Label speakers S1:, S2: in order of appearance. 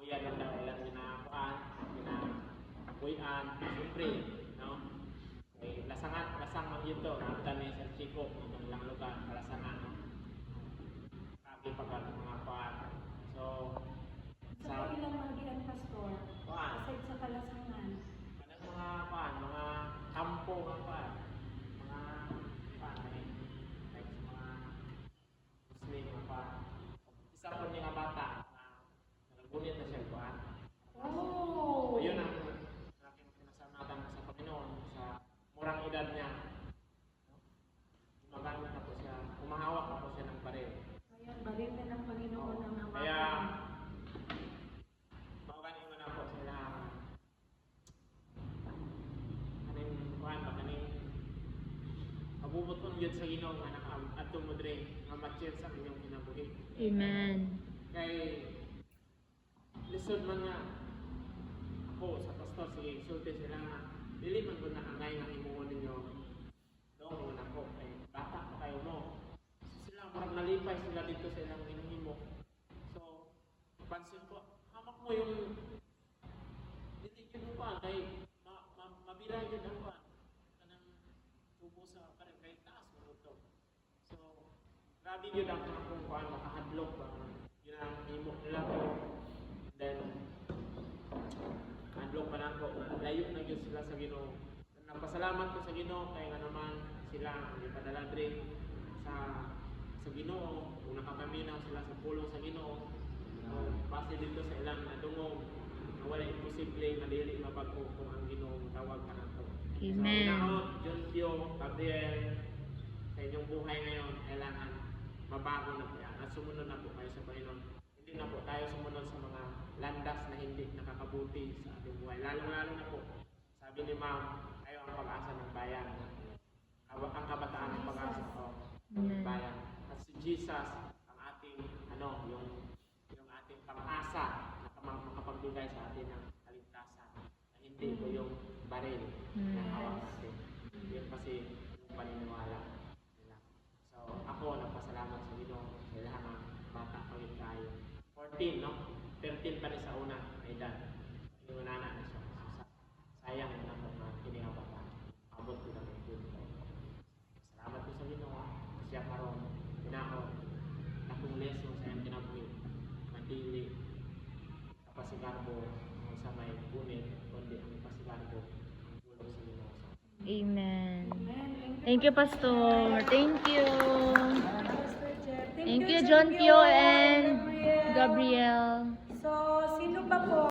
S1: kuya lang daw ilang ginakuan, ginakuyan, siyempre, no? Eh, lasang man yun to, nakita ni Sir Chico, itong ilang lugar, kalasangan, no? Kagi pagkat mga kuan. So,
S2: Sa ilang magian pastor,
S1: kuan,
S2: aside sa kalasangan.
S1: kanang mga kuan, mga kampo, mga kuan, mga kuan, like sa mga Muslim, mga kuan. Isa po niya nga bata, nagpunit na siya kuan.
S2: Oh!
S1: Ayun ang aking pinasalamatan sa Panginoon sa murang edad niya. Gumagamit na po siya, humahawak na po siya ng baril.
S2: Ngayon, baril na ng Panginoon ang hawakan.
S1: Kaya, mauganin mo na po sila. Kaning kuhan ba, kaning mabubot kong yun sa Ginoo nga atong mudre nga matches sa inyong kinabuhi.
S3: Amen.
S1: Kay lisod man nga ako sa pastor, sige, sulti sila nga dili man ko na angay nga himuon ninyo doon mo na ko kay bata pa kayo mo sila marang nalipay sila dito sa ilang hinihimo. So pansin ko hamak mo yung dili yun pa kay mabilang yun ang pa kanang tubo sa parang kay taas mo to. So grabe yun ang akong kuan makahadlok ba yun ang himo nila ko. Then hadlok pa na ko layo na yun sila sa Ginoo. Nagpasalamat ko sa Ginoo kay nga naman sila ang ipadala diri sa Ginoo kung nakapaminaw sila sa pulong sa Ginoo. So, base dito sa ilang nadungog na wala imposible nga dili mabag-o kung ang Ginoo tawag ka nato.
S3: Amen.
S1: So, John Pio, Gabriel, sa inyong buhay ngayon kailangan mabago na po yan at sumunod na po kayo sa Panginoon. Hindi na po tayo sumunod sa mga landas na hindi nakakabuti sa ating buhay. Lalo-lalo na po, sabi ni Ma'am, kayo ang pag-asa ng bayan. Ang kabataan ng pag-asa ng bayan. At si Jesus, ang ating, yung ating pag-asa na makapagbigay sa atin ng kaligtasan. Na hindi po yung baril na hawak natin. Yun kasi yung paniniwala nila. So, ako nagpasalamat sa Ginoo sa lahat ng bata pagit kayo. 14, no? 13 pa rin sa una, ay edad. Yung nana na siya. Sayang na ako na kinihawata. Abot ko na ng yun. Salamat ko sa Ginoo. Siya karon pinako akong lesson sa iyang kinabuhi. Madili kapasigarbo sa may gunit, kundi ang pasigarbo ang tulong sa Ginoo.
S3: Amen.
S2: Amen.
S3: Thank you, Pastor. Thank you.
S2: Pastor Jeff.
S3: Thank you, John Pio and Gabriel.